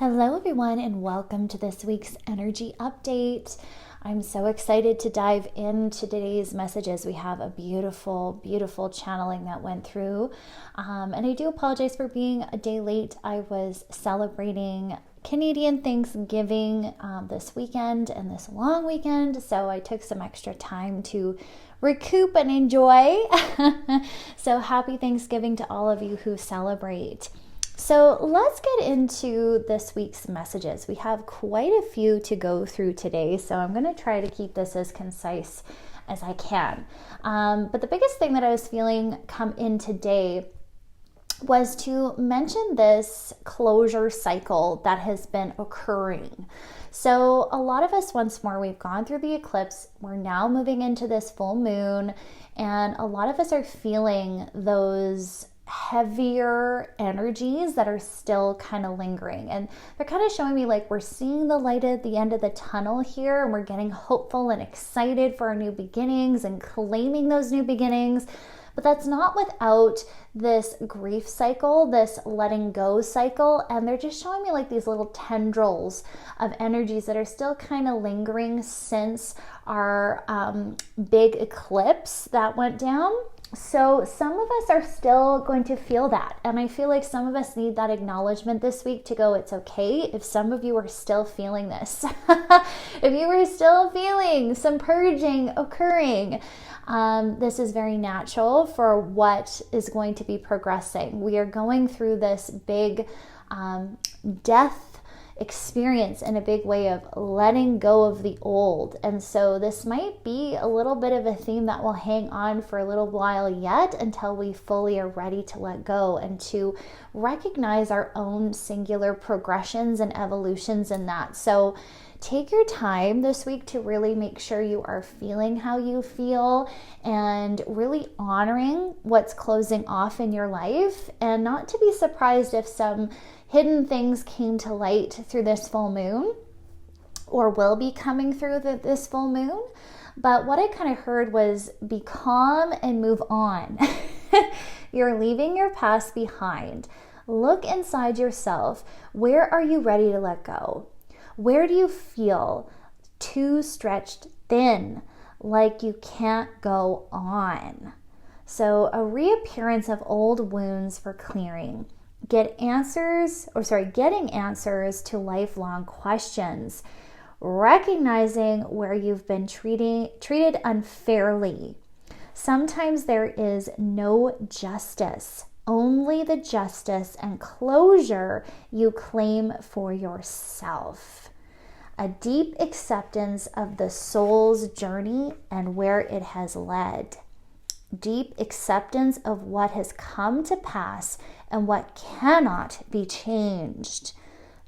Hello, everyone, and welcome to this week's energy update. I'm so excited to dive into today's messages. We have a beautiful, beautiful channeling that went through. And I do apologize for being a day late. I was celebrating Canadian Thanksgiving this weekend and this long weekend, so I took some extra time to recoup and enjoy. So happy Thanksgiving to all of you who celebrate. So let's get into this week's messages. We have quite a few to go through today, so I'm going to try to keep this as concise as I can. But the biggest thing that I was feeling come in today was to mention this closure cycle that has been occurring. So a lot of us, once more, we've gone through the eclipse. We're now moving into this full moon, and a lot of us are feeling those heavier energies that are still kind of lingering, and they're kind of showing me like we're seeing the light at the end of the tunnel here, and we're getting hopeful and excited for our new beginnings and claiming those new beginnings. But that's not without this grief cycle, this letting go cycle, and they're just showing me like these little tendrils of energies that are still kind of lingering since our big eclipse that went down. So some of us are still going to feel that. And I feel like some of us need that acknowledgement this week to go, it's okay if some of you are still feeling this. If you are still feeling some purging occurring, this is very natural for what is going to be progressing. We are going through this big death experience in a big way of letting go of the old. And so this might be a little bit of a theme that will hang on for a little while yet until we fully are ready to let go and to recognize our own singular progressions and evolutions in that. So take your time this week to really make sure you are feeling how you feel and really honoring what's closing off in your life, and not to be surprised if some hidden things came to light through this full moon or will be coming through this full moon. But what I kind of heard was be calm and move on. You're leaving your past behind. Look inside yourself. Where are you ready to let go? Where do you feel too stretched thin, like you can't go on? So a reappearance of old wounds for clearing. Getting answers to lifelong questions. Recognizing where you've been treated unfairly. Sometimes there is no justice, only the justice and closure you claim for yourself. A deep acceptance of the soul's journey and where it has led. Deep acceptance of what has come to pass and what cannot be changed.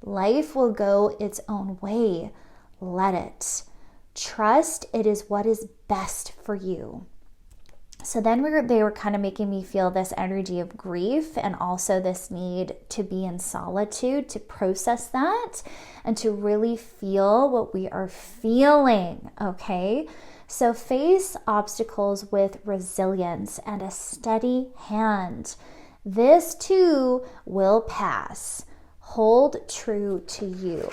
Life will go its own way. Let it. Trust it is what is best for you. So then they were kind of making me feel this energy of grief and also this need to be in solitude, to process that and to really feel what we are feeling, okay? So face obstacles with resilience and a steady hand. This too will pass. Hold true to you.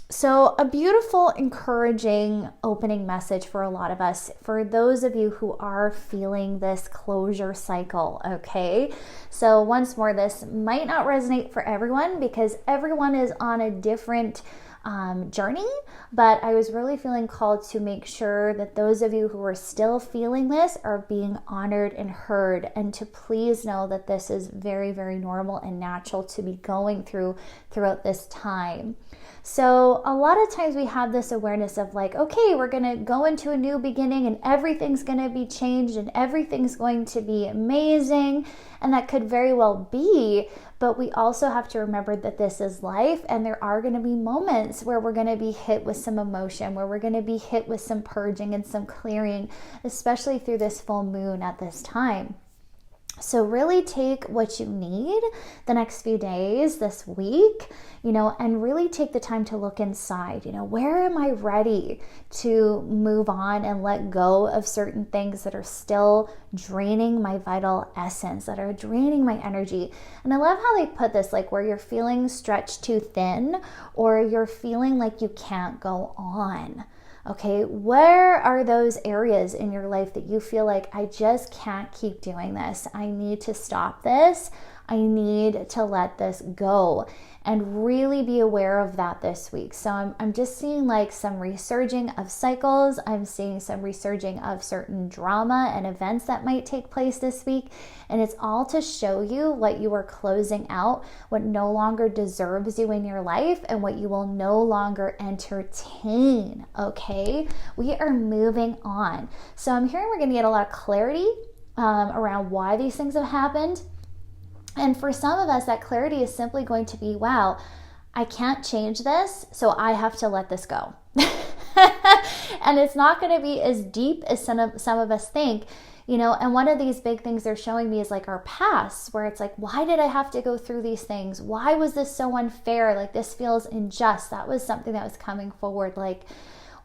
So a beautiful, encouraging opening message for a lot of us, for those of you who are feeling this closure cycle, okay? So once more, this might not resonate for everyone because everyone is on a different journey, but I was really feeling called to make sure that those of you who are still feeling this are being honored and heard, and to please know that this is very, very normal and natural to be going throughout this time. So a lot of times we have this awareness of like, okay, we're going to go into a new beginning and everything's going to be changed and everything's going to be amazing. And that could very well be, but we also have to remember that this is life, and there are going to be moments where we're going to be hit with some emotion, where we're going to be hit with some purging and some clearing, especially through this full moon at this time. So really take what you need the next few days, this week, and really take the time to look inside. Where am I ready to move on and let go of certain things that are still draining my vital essence, that are draining my energy? And I love how they put this, like where you're feeling stretched too thin or you're feeling like you can't go on. Okay, where are those areas in your life that you feel like, I just can't keep doing this? I need to stop this. I need to let this go, and really be aware of that this week. So I'm just seeing like some resurging of cycles. I'm seeing some resurging of certain drama and events that might take place this week. And it's all to show you what you are closing out, what no longer deserves you in your life, and what you will no longer entertain. Okay, we are moving on. So I'm hearing we're going to get a lot of clarity around why these things have happened. And for some of us, that clarity is simply going to be, wow, I can't change this, so I have to let this go. And it's not going to be as deep as some of us think, and one of these big things they're showing me is like our past, where it's like, why did I have to go through these things? Why was this so unfair? Like, this feels unjust. That was something that was coming forward. Like,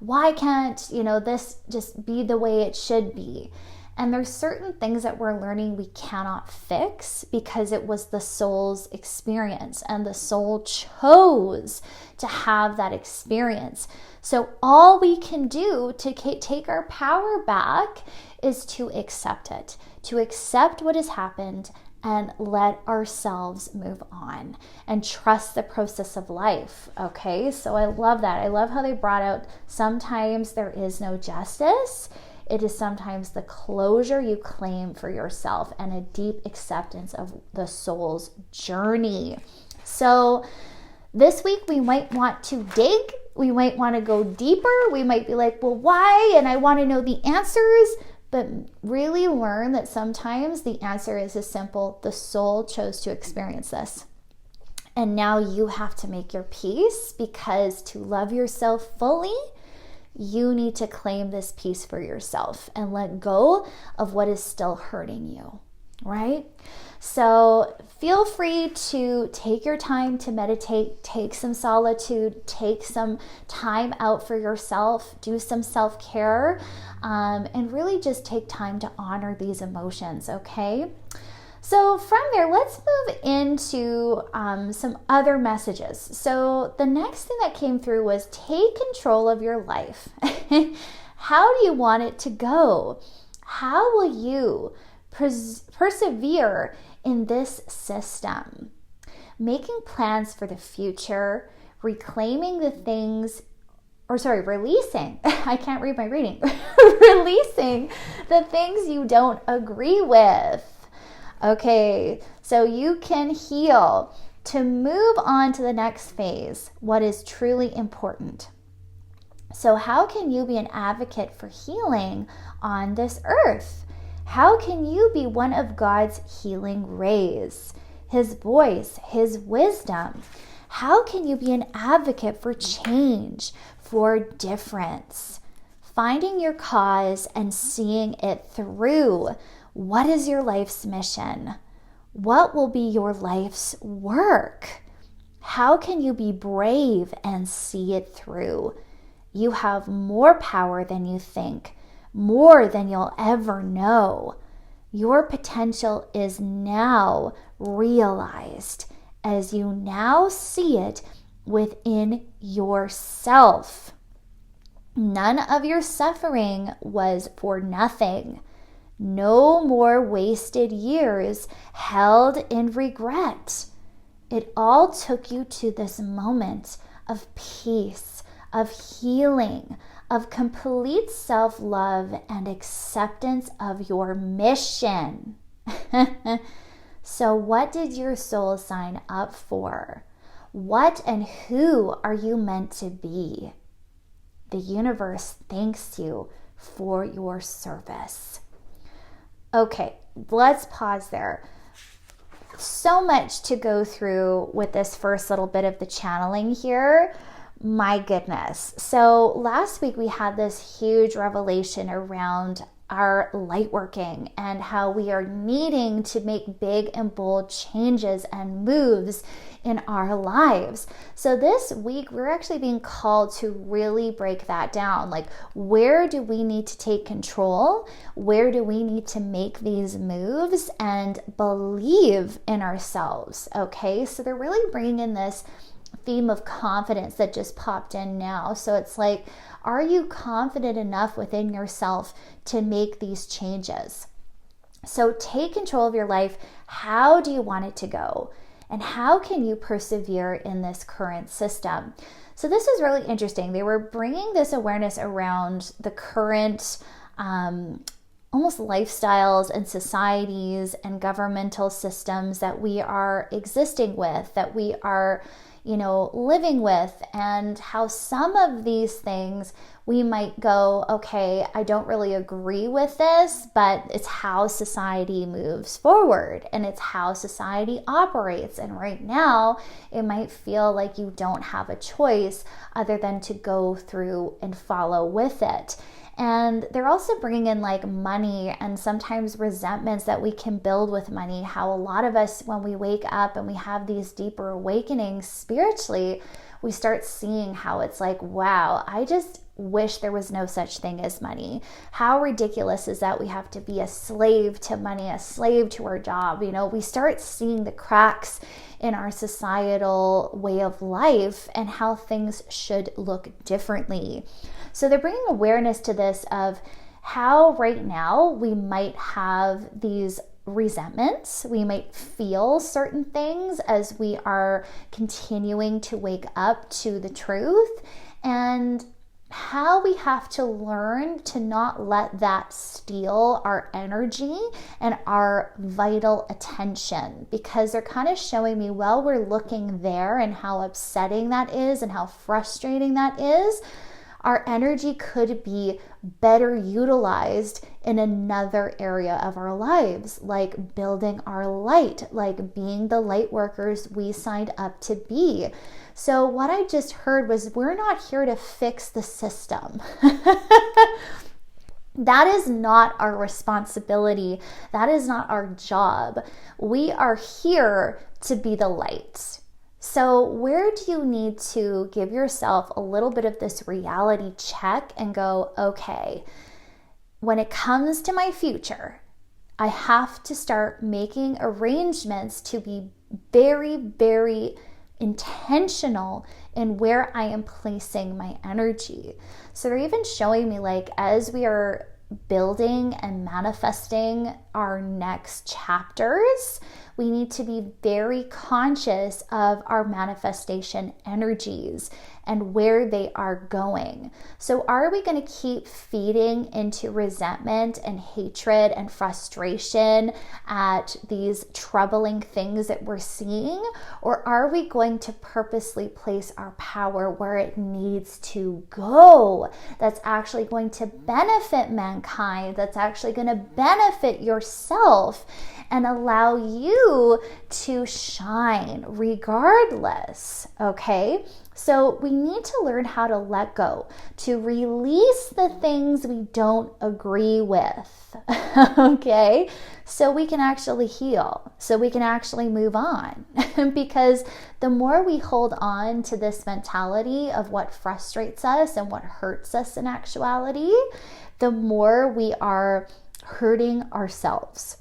why can't, this just be the way it should be? And there's certain things that we're learning we cannot fix because it was the soul's experience and the soul chose to have that experience. So all we can do to take our power back is to accept it, to accept what has happened and let ourselves move on and trust the process of life. Okay, so I love that. I love how they brought out sometimes there is no justice. It is sometimes the closure you claim for yourself and a deep acceptance of the soul's journey. So this week we might want to dig. We might want to go deeper. We might be like, well, why? And I want to know the answers. But really learn that sometimes the answer is as simple. The soul chose to experience this. And now you have to make your peace, because to love yourself fully, you need to claim this peace for yourself and let go of what is still hurting you, right? So feel free to take your time to meditate, take some solitude, take some time out for yourself, do some self-care, and really just take time to honor these emotions, okay? So from there, let's move into some other messages. So the next thing that came through was take control of your life. How do you want it to go? How will you persevere in this system? Making plans for the future, releasing, I can't read my reading, releasing the things you don't agree with. Okay, so you can heal to move on to the next phase, what is truly important. So how can you be an advocate for healing on this earth? How can you be one of God's healing rays, His voice, His wisdom? How can you be an advocate for change, for difference? Finding your cause and seeing it through. What is your life's mission? What will be your life's work? How can you be brave and see it through? You have more power than you think, more than you'll ever know. Your potential is now realized as you now see it within yourself. None of your suffering was for nothing. No more wasted years held in regret. It all took you to this moment of peace, of healing, of complete self-love and acceptance of your mission. So what did your soul sign up for? What and who are you meant to be? The universe thanks you for your service. Okay, let's pause there. So much to go through with this first little bit of the channeling here. My goodness. So last week we had this huge revelation around our light working and how we are needing to make big and bold changes and moves in our lives. So this week, we're actually being called to really break that down. Like, where do we need to take control? Where do we need to make these moves and believe in ourselves? Okay, so they're really bringing in this theme of confidence that just popped in now. So it's like, are you confident enough within yourself to make these changes? So take control of your life. How do you want it to go? And how can you persevere in this current system? So this is really interesting. They were bringing this awareness around the current almost lifestyles and societies and governmental systems that we are existing with, that we are living with, and how some of these things we might go, okay, I don't really agree with this, but it's how society moves forward and it's how society operates. And right now, it might feel like you don't have a choice other than to go through and follow with it. And they're also bringing in like money and sometimes resentments that we can build with money. How a lot of us, when we wake up and we have these deeper awakenings spiritually, we start seeing how it's like, wow, I just wish there was no such thing as money. How ridiculous is that we have to be a slave to money, a slave to our job? We start seeing the cracks in our societal way of life and how things should look differently. So they're bringing awareness to this of how right now we might have these resentments. We might feel certain things as we are continuing to wake up to the truth, and how we have to learn to not let that steal our energy and our vital attention, because they're kind of showing me, while we're looking there and how upsetting that is and how frustrating that is, our energy could be better utilized in another area of our lives, like building our light, like being the light workers we signed up to be. So what I just heard was, we're not here to fix the system. That is not our responsibility. That is not our job. We are here to be the light. So where do you need to give yourself a little bit of this reality check and go, okay, when it comes to my future, I have to start making arrangements to be very, very intentional in where I am placing my energy. So they're even showing me, like, as we are building and manifesting our next chapters, we need to be very conscious of our manifestation energies and where they are going. So are we going to keep feeding into resentment and hatred and frustration at these troubling things that we're seeing? Or are we going to purposely place our power where it needs to go? That's actually going to benefit mankind, that's actually going to benefit yourself and allow you to shine regardless, okay? So we need to learn how to let go, to release the things we don't agree with, okay? So we can actually heal, so we can actually move on. Because the more we hold on to this mentality of what frustrates us and what hurts us in actuality, the more we are hurting ourselves.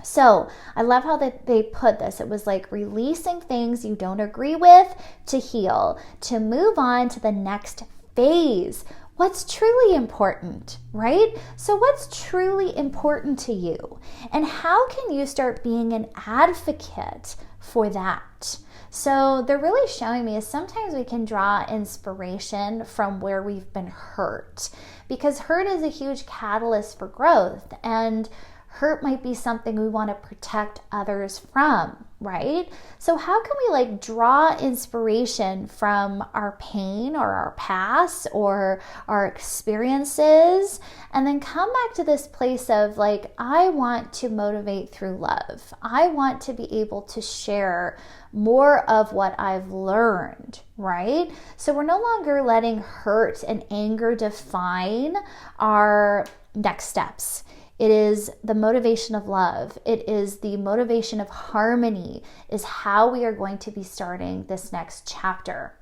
So I love how they put this. It was like releasing things you don't agree with to heal, to move on to the next phase. What's truly important, right? So what's truly important to you? And how can you start being an advocate for that? So they're really showing me is sometimes we can draw inspiration from where we've been hurt, because hurt is a huge catalyst for growth, and hurt might be something we want to protect others from, right? So how can we draw inspiration from our pain or our past or our experiences, and then come back to this place of I want to motivate through love. I want to be able to share more of what I've learned, right? So we're no longer letting hurt and anger define our next steps. It is the motivation of love. It is the motivation of harmony is how we are going to be starting this next chapter.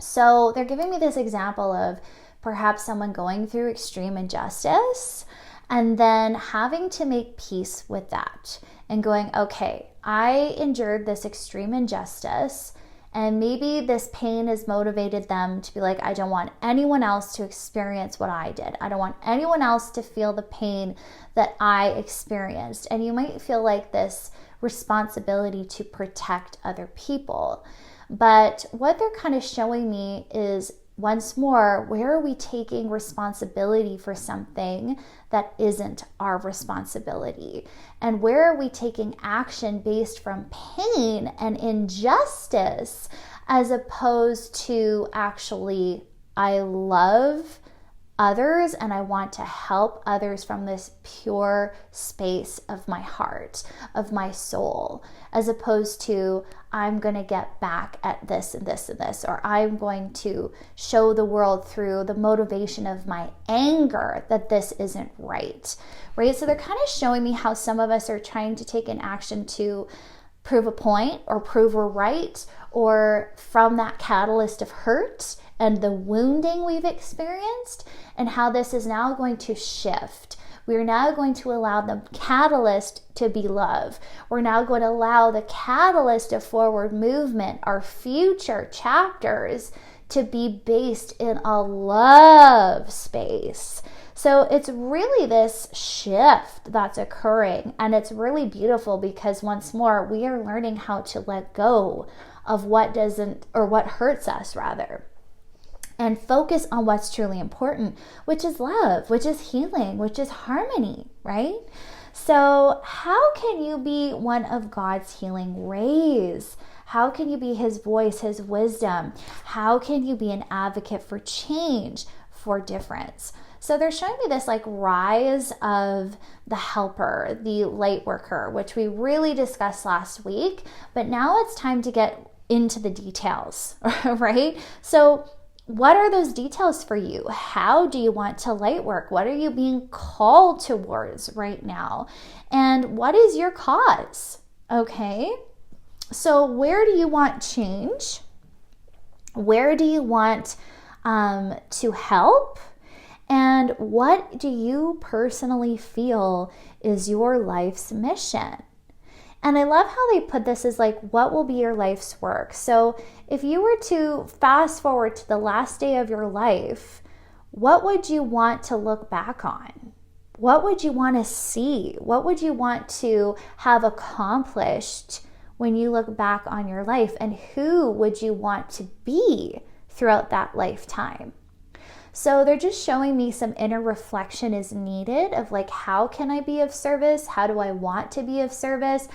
So they're giving me this example of perhaps someone going through extreme injustice and then having to make peace with that and going, okay, I endured this extreme injustice, and maybe this pain has motivated them to be like, I don't want anyone else to experience what I did. I don't want anyone else to feel the pain that I experienced. And you might feel like this responsibility to protect other people. But what they're kind of showing me is, once more, where are we taking responsibility for something that isn't our responsibility? And where are we taking action based from pain and injustice as opposed to actually, I love others and I want to help others from this pure space of my heart, of my soul, as opposed to I'm going to get back at this and this and this, or I'm going to show the world through the motivation of my anger that this isn't right, right? So they're kind of showing me how some of us are trying to take an action to prove a point or prove we're right, or from that catalyst of hurt and the wounding we've experienced, and how this is now going to shift. We're now going to allow the catalyst to be love. We're now going to allow the catalyst of forward movement, our future chapters, to be based in a love space. So it's really this shift that's occurring, and it's really beautiful because once more, we are learning how to let go of what doesn't, or what hurts us rather, and focus on what's truly important, which is love, which is healing, which is harmony, right? So how can you be one of God's healing rays? How can you be his voice, his wisdom? How can you be an advocate for change, for difference? So they're showing me this like rise of the helper, the light worker, which we really discussed last week, but now it's time to get into the details, right? So what are those details for you? How do you want to light work? What are you being called towards right now? And what is your cause? Okay. So where do you want change? Where do you want to help? And what do you personally feel is your life's mission? And I love how they put this as like, what will be your life's work? So if you were to fast forward to the last day of your life, what would you want to look back on? What would you want to see? What would you want to have accomplished when you look back on your life? And who would you want to be throughout that lifetime? So they're just showing me some inner reflection is needed of like, how can I be of service? How do I want to be of service?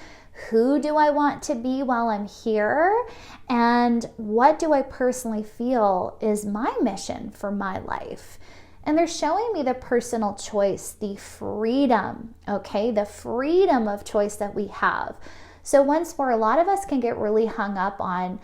Who do I want to be while I'm here? And what do I personally feel is my mission for my life? And they're showing me the personal choice, the freedom, okay? The freedom of choice that we have. So once more, a lot of us can get really hung up on,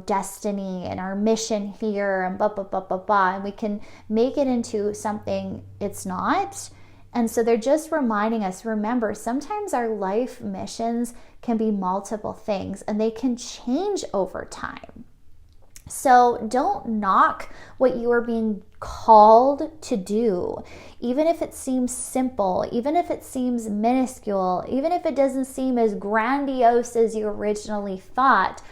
destiny and our mission here and blah, blah, blah, blah, blah. And we can make it into something it's not. And so they're just reminding us, remember, sometimes our life missions can be multiple things and they can change over time. So don't knock what you are being called to do, even if it seems simple, even if it seems minuscule, even if it doesn't seem as grandiose as you originally thought.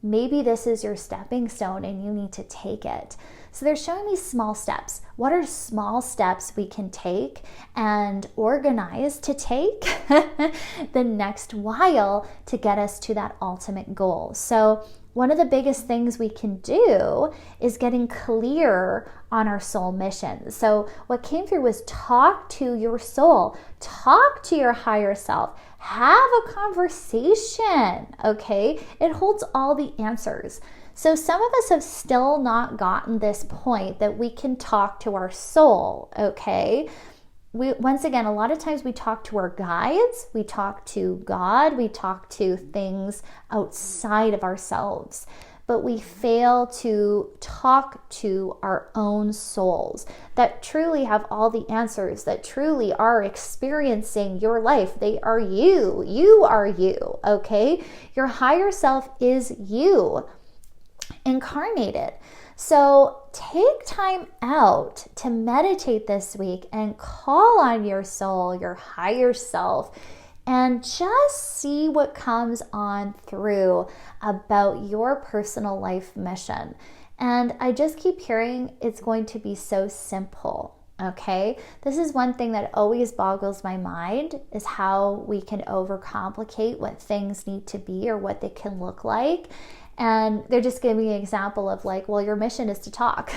Maybe this is your stepping stone and you need to take it. So they're showing me small steps. What are small steps we can take and organize to take the next while to get us to that ultimate goal? So one of the biggest things we can do is getting clear on our soul mission. So what came through was talk to your soul, talk to your higher self, have a conversation, okay? It holds all the answers. So some of us have still not gotten this point that we can talk to our soul, okay? once again, a lot of times we talk to our guides, we talk to God, we talk to things outside of ourselves, but we fail to talk to our own souls that truly have all the answers, that truly are experiencing your life. They are you. You are you, okay? Your higher self is you, incarnated. So take time out to meditate this week and call on your soul, your higher self, and just see what comes on through about your personal life mission. And I just keep hearing it's going to be so simple. Okay, this is one thing that always boggles my mind, is how we can overcomplicate what things need to be or what they can look like. And they're just giving me an example of like, well, your mission is to talk,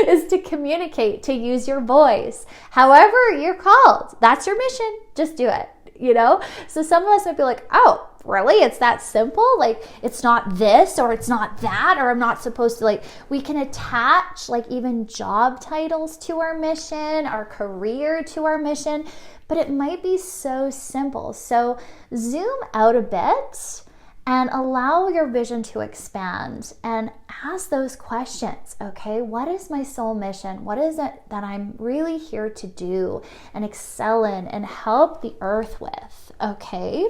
is to communicate, to use your voice. However you're called, that's your mission. Just do it, you know? So some of us might be like, oh, really? It's that simple? Like, it's not this or it's not that, or I'm not supposed to, like, we can attach like even job titles to our mission, our career to our mission, but it might be so simple. So zoom out a bit and allow your vision to expand and ask those questions, okay? What is my soul mission? What is it that I'm really here to do and excel in and help the earth with, okay?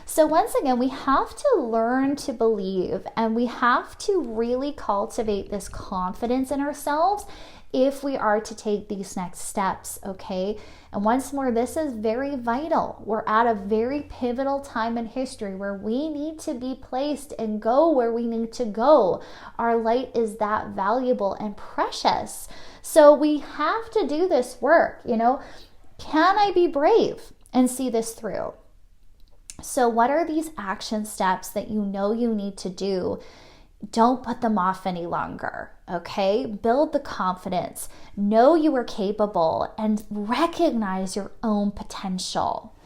So once again, we have to learn to believe, and we have to really cultivate this confidence in ourselves if we are to take these next steps, okay? And once more, this is very vital. We're at a very pivotal time in history where we need to be placed and go where we need to go. Our light is that valuable and precious. So we have to do this work, you know? Can I be brave and see this through? So what are these action steps that you know you need to do? Don't put them off any longer, okay? Build the confidence, know you are capable, and recognize your own potential.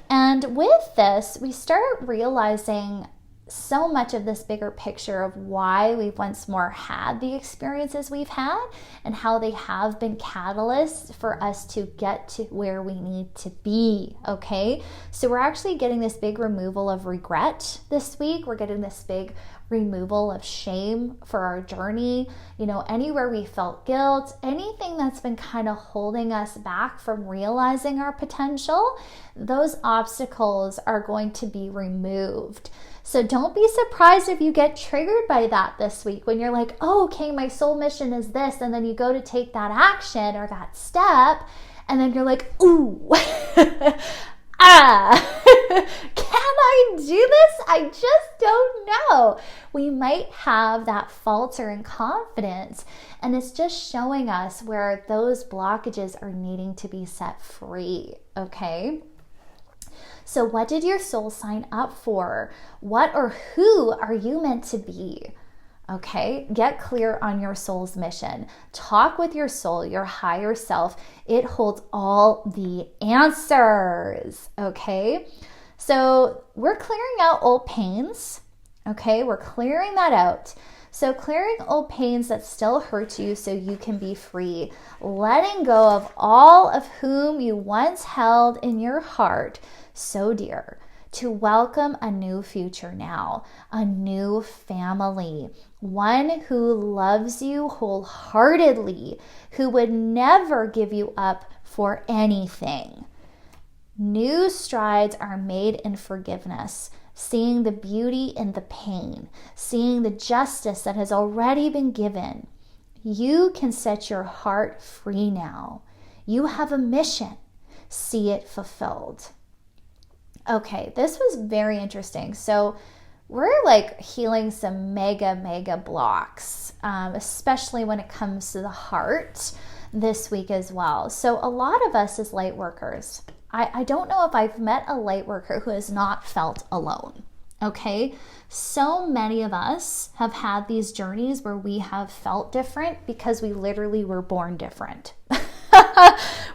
And with this, we start realizing so much of this bigger picture of why we've once more had the experiences we've had and how they have been catalysts for us to get to where we need to be, okay? So we're actually getting this big removal of regret this week. We're getting this big removal of shame for our journey, you know, anywhere we felt guilt, anything that's been kind of holding us back from realizing our potential, those obstacles are going to be removed. So don't be surprised if you get triggered by that this week when you're like, oh, okay, my soul mission is this, and then you go to take that action or that step, and then you're like, ooh, can I do this? I just don't know. We might have that falter in confidence, and it's just showing us where those blockages are needing to be set free, okay? So what did your soul sign up for? What or who are you meant to be? Okay, get clear on your soul's mission. Talk with your soul, your higher self. It holds all the answers, okay? So we're clearing out old pains, okay? We're clearing that out. So clearing old pains that still hurt you so you can be free. Letting go of all of whom you once held in your heart so dear, to welcome a new future now, a new family, one who loves you wholeheartedly, who would never give you up for anything. New strides are made in forgiveness, seeing the beauty in the pain, seeing the justice that has already been given. You can set your heart free now. You have a mission. See it fulfilled. Okay, this was very interesting. So we're like healing some mega blocks, especially when it comes to the heart this week as well. So a lot of us as light workers, I don't know if I've met a light worker who has not felt alone. Okay, so many of us have had these journeys where we have felt different because we literally were born different.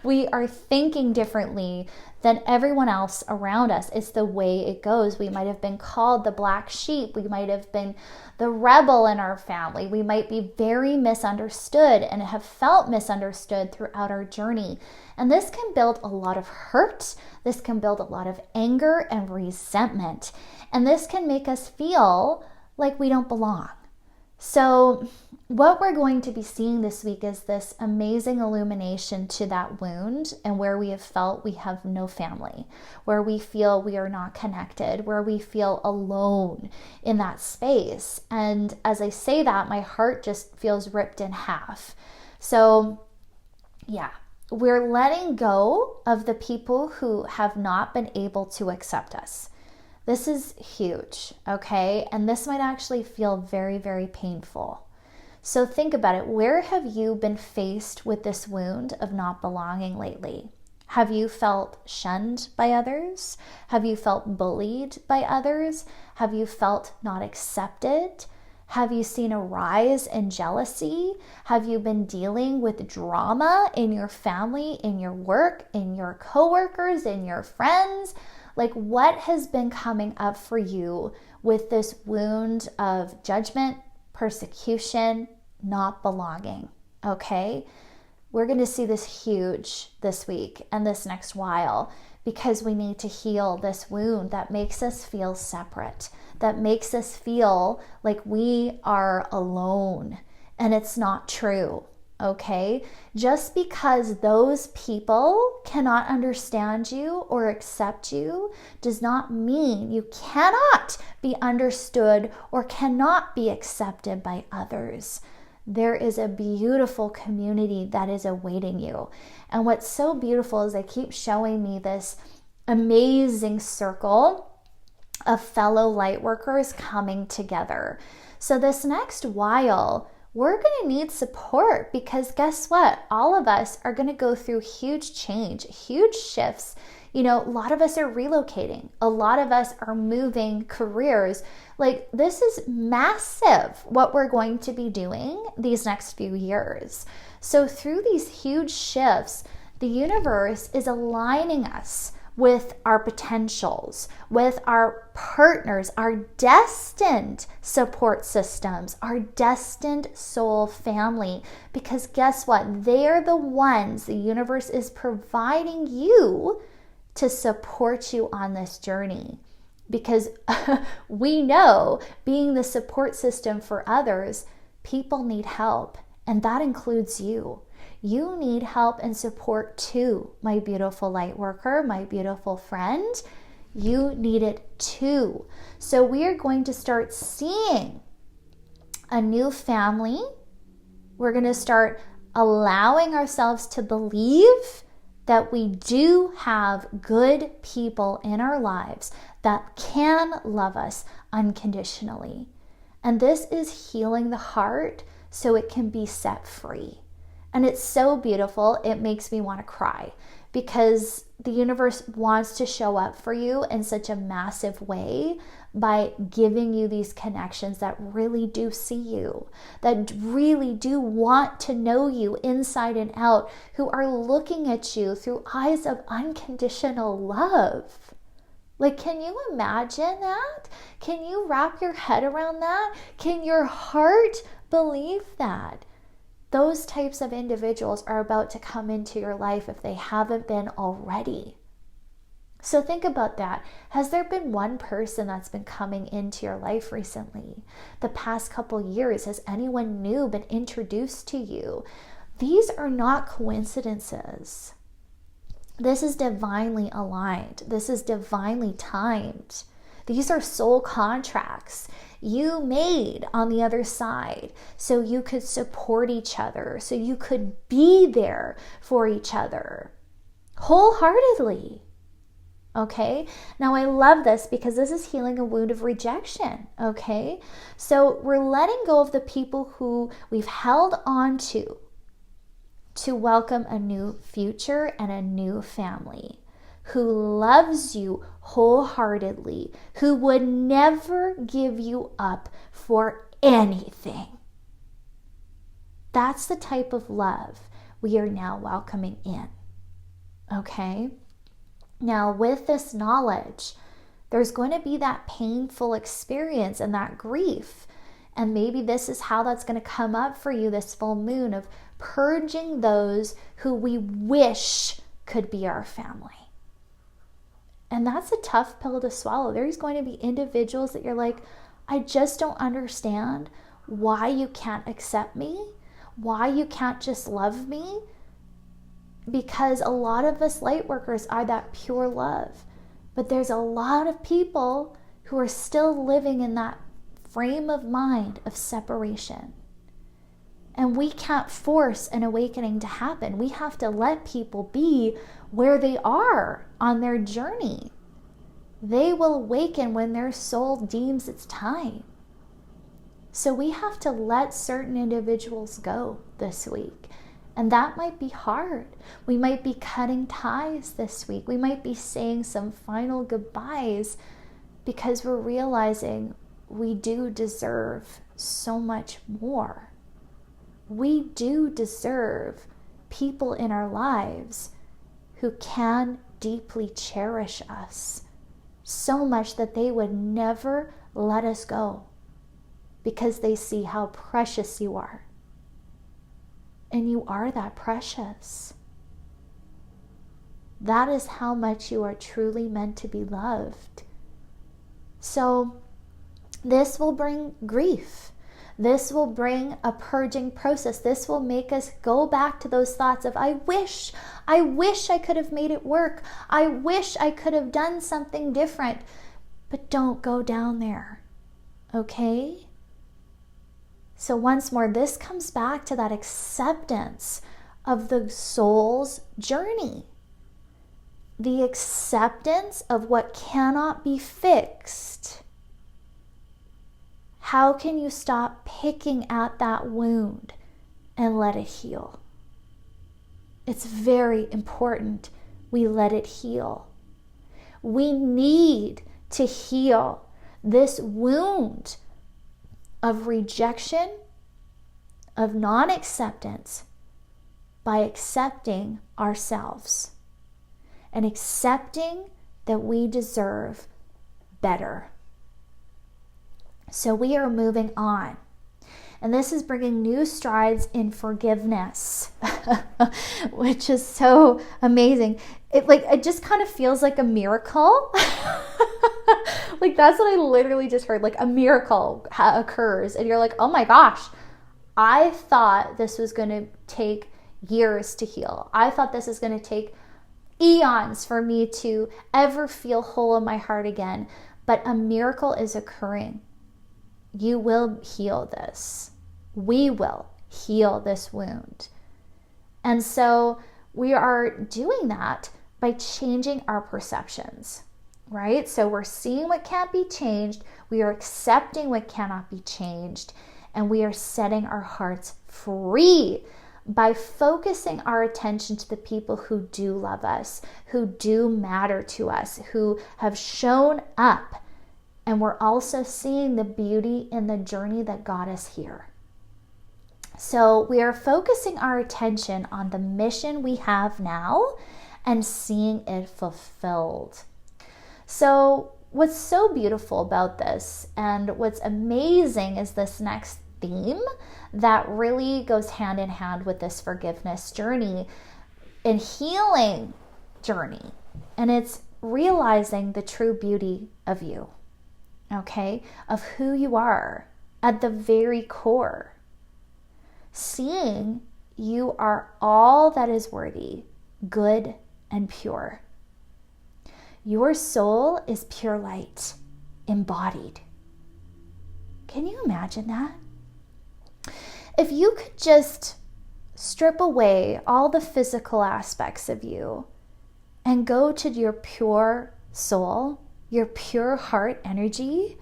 We are thinking differently than everyone else around us. It's the way it goes. We might have been called the black sheep. We might have been the rebel in our family. We might be very misunderstood and have felt misunderstood throughout our journey. And this can build a lot of hurt. This can build a lot of anger and resentment. And this can make us feel like we don't belong. So what we're going to be seeing this week is this amazing illumination to that wound, and where we have felt we have no family, where we feel we are not connected, where we feel alone in that space. And as I say that, my heart just feels ripped in half. So yeah, we're letting go of the people who have not been able to accept us. This is huge, okay? And this might actually feel very, very painful. So think about it. Where have you been faced with this wound of not belonging lately? Have you felt shunned by others? Have you felt bullied by others? Have you felt not accepted? Have you seen a rise in jealousy? Have you been dealing with drama in your family, in your work, in your coworkers, in your friends? Like, what has been coming up for you with this wound of judgment, persecution, not belonging? Okay? We're going to see this huge this week and this next while, because we need to heal this wound that makes us feel separate, that makes us feel like we are alone. And it's not true. Okay? Just because those people cannot understand you or accept you does not mean you cannot be understood or cannot be accepted by others. There is a beautiful community that is awaiting you. And what's so beautiful is they keep showing me this amazing circle of fellow light workers coming together. So this next while, we're going to need support, because guess what? All of us are going to go through huge change, huge shifts. You know, a lot of us are relocating. A lot of us are moving careers. Like, this is massive what we're going to be doing these next few years. So through these huge shifts, the universe is aligning us with our potentials, with our partners, our destined support systems, our destined soul family. Because guess what? They're the ones the universe is providing you to support you on this journey. Because we know, being the support system for others, people need help, and that includes you. You need help and support too, my beautiful light worker, my beautiful friend. You need it too. So we are going to start seeing a new family. We're going to start allowing ourselves to believe that we do have good people in our lives that can love us unconditionally. And this is healing the heart so it can be set free. And it's so beautiful. It makes me want to cry, because the universe wants to show up for you in such a massive way by giving you these connections that really do see you, that really do want to know you inside and out, who are looking at you through eyes of unconditional love. Like, can you imagine that? Can you wrap your head around that? Can your heart believe that? Those types of individuals are about to come into your life if they haven't been already. So think about that. Has there been one person that's been coming into your life recently? The past couple years, has anyone new been introduced to you? These are not coincidences. This is divinely aligned. This is divinely timed. These are soul contracts you made on the other side, so you could support each other, so you could be there for each other wholeheartedly. Okay? Now I love this, because this is healing a wound of rejection. Okay? So we're letting go of the people who we've held on to welcome a new future and a new family, who loves you wholeheartedly, who would never give you up for anything. That's the type of love we are now welcoming in. Okay? Now, with this knowledge, there's going to be that painful experience and that grief. And maybe this is how that's going to come up for you this full moon, of purging those who we wish could be our family. And that's a tough pill to swallow. There's going to be individuals that you're like, I just don't understand why you can't accept me, why you can't just love me. Because a lot of us light workers are that pure love. But there's a lot of people who are still living in that frame of mind of separation. And we can't force an awakening to happen. We have to let people be where they are on their journey. They will awaken when their soul deems it's time. So we have to let certain individuals go this week. And that might be hard. We might be cutting ties this week. We might be saying some final goodbyes because we're realizing we do deserve so much more. We do deserve people in our lives who can deeply cherish us so much that they would never let us go because they see how precious you are. And you are that precious. That is how much you are truly meant to be loved. So this will bring grief. This will bring a purging process. This will make us go back to those thoughts of, I wish I could have made it work. I wish I could have done something different. But don't go down there. Okay? So once more, this comes back to that acceptance of the soul's journey. The acceptance of what cannot be fixed. How can you stop picking at that wound and let it heal? It's very important we let it heal. We need to heal this wound of rejection, of non-acceptance, by accepting ourselves and accepting that we deserve better. So we are moving on. And this is bringing new strides in forgiveness, which is so amazing. It just kind of feels like a miracle. Like that's what I literally just heard. Like a miracle occurs and you're like, oh my gosh, I thought this was going to take years to heal. I thought this is going to take eons for me to ever feel whole in my heart again. But a miracle is occurring. You will heal this. We will heal this wound. And so we are doing that by changing our perceptions, right? So we're seeing what can't be changed. We are accepting what cannot be changed. And we are setting our hearts free by focusing our attention to the people who do love us, who do matter to us, who have shown up. And we're also seeing the beauty in the journey that got us here. So we are focusing our attention on the mission we have now and seeing it fulfilled. So what's so beautiful about this and what's amazing is this next theme that really goes hand in hand with this forgiveness journey and healing journey. And it's realizing the true beauty of you. Okay, of who you are at the very core. Seeing you are all that is worthy, good, and pure. Your soul is pure light, embodied. Can you imagine that? If you could just strip away all the physical aspects of you and go to your pure soul, your pure heart energy,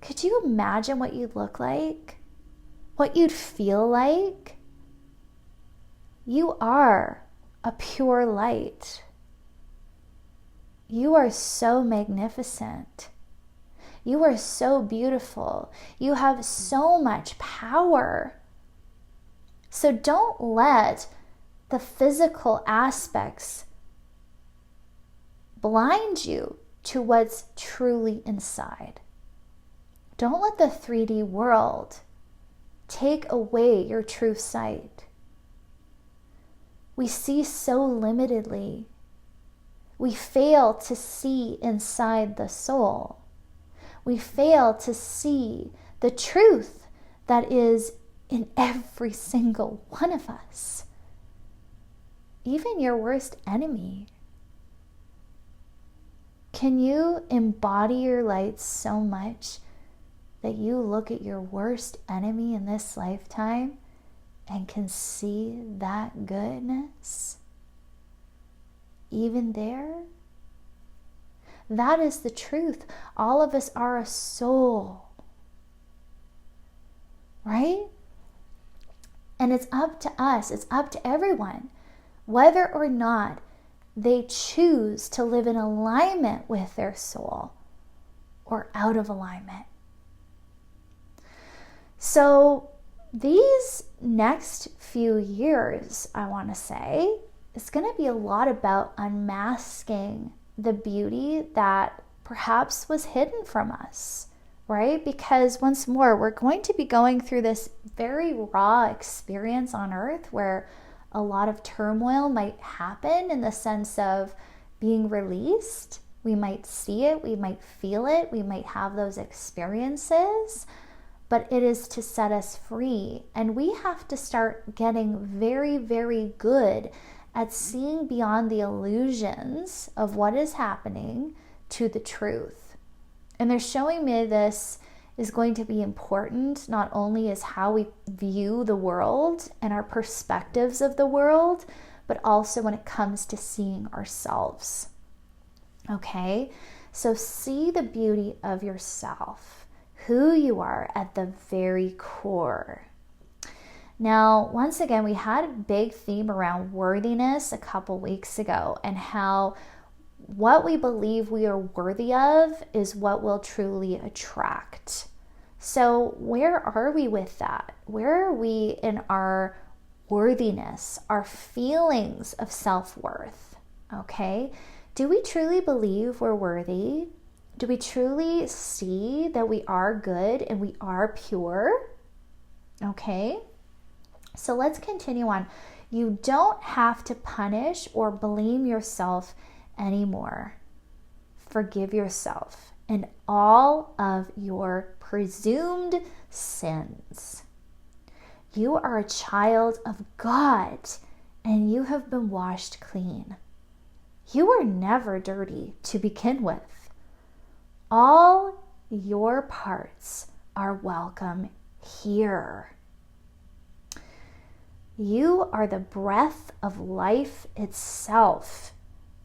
could you imagine what you'd look like? What you'd feel like? You are a pure light. You are so magnificent. You are so beautiful. You have so much power. So don't let the physical aspects blind you to what's truly inside. Don't let the 3D world take away your true sight. We see so limitedly. We fail to see inside the soul. We fail to see the truth that is in every single one of us. Even your worst enemy. Can you embody your light so much that you look at your worst enemy in this lifetime and can see that goodness? Even there? That is the truth. All of us are a soul. Right? And it's up to us, it's up to everyone, whether or not they choose to live in alignment with their soul or out of alignment. So these next few years, I want to say, it's going to be a lot about unmasking the beauty that perhaps was hidden from us, right? Because once more, we're going to be going through this very raw experience on earth where a lot of turmoil might happen in the sense of being released. We might see it, we might feel it, we might have those experiences, but it is to set us free. And we have to start getting very, very good at seeing beyond the illusions of what is happening to the truth. And they're showing me this is going to be important, not only as how we view the world and our perspectives of the world, but also when it comes to seeing ourselves. Okay? So see the beauty of yourself, who you are at the very core. Now, once again, we had a big theme around worthiness a couple weeks ago, and how what we believe we are worthy of is what will truly attract. So where are we with that? Where are we in our worthiness, our feelings of self-worth? Okay? Do we truly believe we're worthy? Do we truly see that we are good and we are pure? Okay? So let's continue on. You don't have to punish or blame yourself anymore. Forgive yourself and all of your presumed sins. You are a child of God and you have been washed clean. You were never dirty to begin with. All your parts are welcome here. You are the breath of life itself.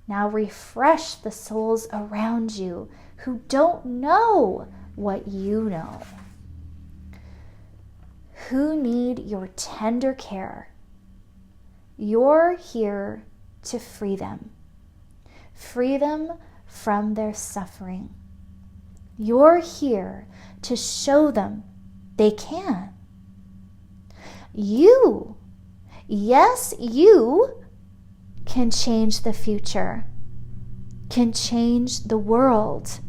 Now refresh the souls around you who don't know what you know, who need your tender care. You're here to free them from their suffering. You're here to show them they can. You, yes, you can change the future, can change the world.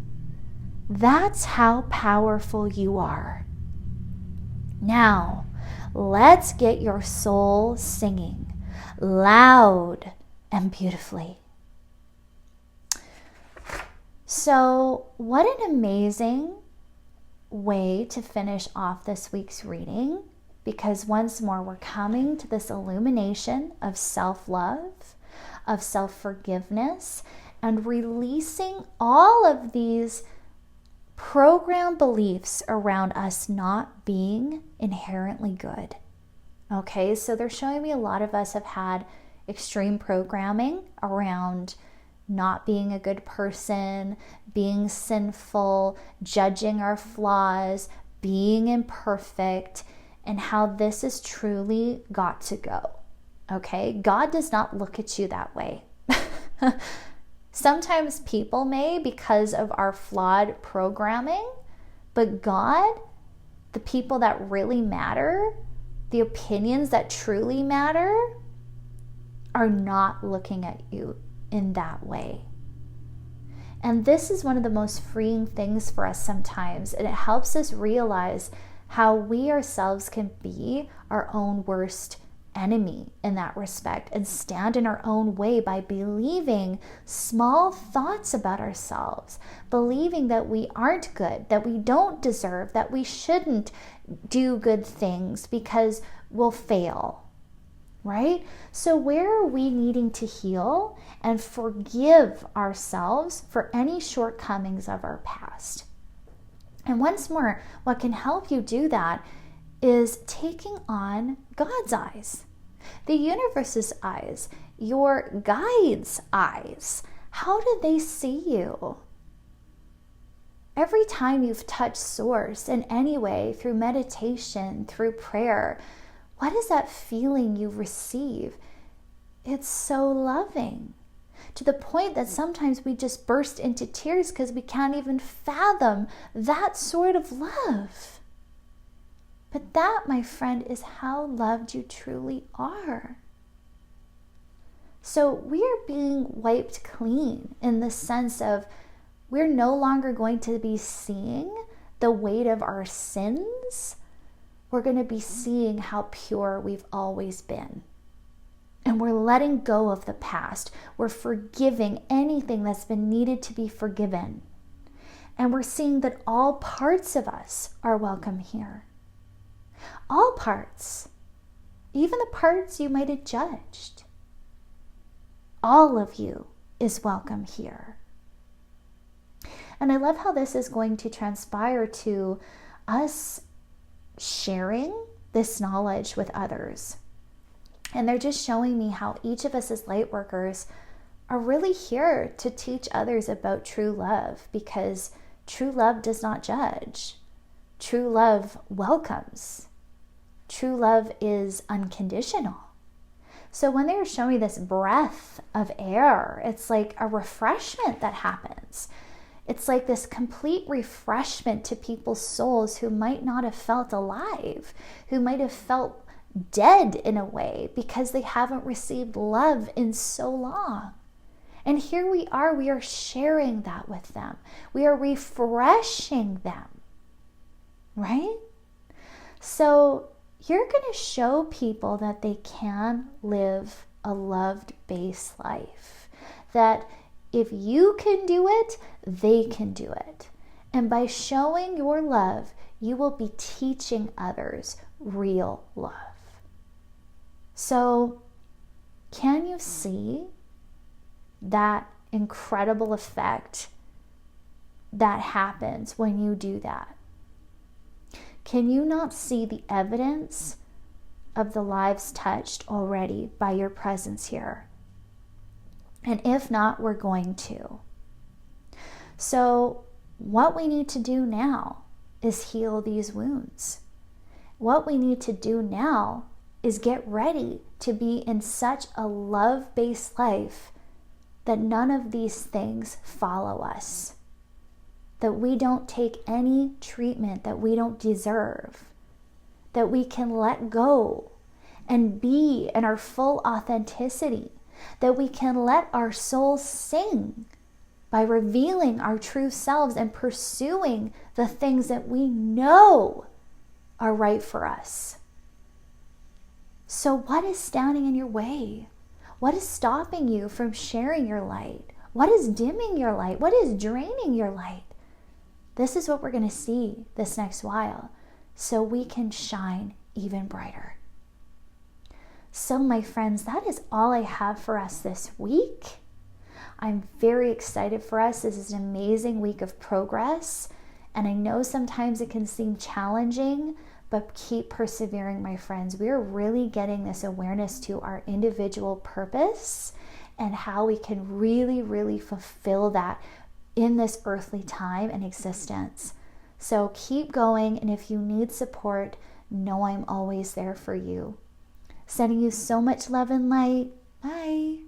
That's how powerful you are. Now, let's get your soul singing loud and beautifully. So, what an amazing way to finish off this week's reading, because once more, we're coming to this illumination of self-love, of self-forgiveness, and releasing all of these program beliefs around us not being inherently good. Okay, so they're showing me a lot of us have had extreme programming around not being a good person, being sinful, judging our flaws, being imperfect, and how this has truly got to go. Okay, God does not look at you that way. Sometimes people may because of our flawed programming, but God, the people that really matter, The opinions that truly matter are not looking at you in that way. And this is one of the most freeing things for us sometimes. And it helps us realize how we ourselves can be our own worst enemy in that respect and stand in our own way by believing small thoughts about ourselves, believing that we aren't good, that we don't deserve, that we shouldn't do good things because we'll fail, right? So where are we needing to heal and forgive ourselves for any shortcomings of our past? And once more, what can help you do that is taking on God's eyes, the universe's eyes, your guide's eyes. How do they see you? Every time you've touched Source in any way, through meditation, through prayer, what is that feeling you receive? It's so loving, to the point that sometimes we just burst into tears because we can't even fathom that sort of love. But that, my friend, is how loved you truly are. So we are being wiped clean in the sense of we're no longer going to be seeing the weight of our sins. We're going to be seeing how pure we've always been. And we're letting go of the past. We're forgiving anything that's been needed to be forgiven. And we're seeing that all parts of us are welcome here. All parts, even the parts you might have judged. All of you is welcome here. And I love how this is going to transpire to us sharing this knowledge with others. And they're just showing me how each of us as light workers are really here to teach others about true love, because true love does not judge. True love welcomes. True love is unconditional. So when they were showing me this breath of air, it's like a refreshment that happens. It's like this complete refreshment to people's souls who might not have felt alive, who might have felt dead in a way because they haven't received love in so long. And here we are sharing that with them. We are refreshing them, right? So you're going to show people that they can live a loved-based life. That if you can do it, they can do it. And by showing your love, you will be teaching others real love. So, can you see that incredible effect that happens when you do that? Can you not see the evidence of the lives touched already by your presence here? And if not, we're going to. So what we need to do now is heal these wounds. What we need to do now is get ready to be in such a love-based life that none of these things follow us. That we don't take any treatment that we don't deserve. That we can let go and be in our full authenticity. That we can let our souls sing by revealing our true selves and pursuing the things that we know are right for us. So what is standing in your way? What is stopping you from sharing your light? What is dimming your light? What is draining your light? This is what we're going to see this next while, so we can shine even brighter. So my friends, that is all I have for us this week. I'm very excited for us. This is an amazing week of progress. And I know sometimes it can seem challenging, but keep persevering, my friends. We are really getting this awareness to our individual purpose and how we can really, really fulfill that in this earthly time and existence. So keep going. And if you need support, know I'm always there for you. Sending you so much love and light. Bye.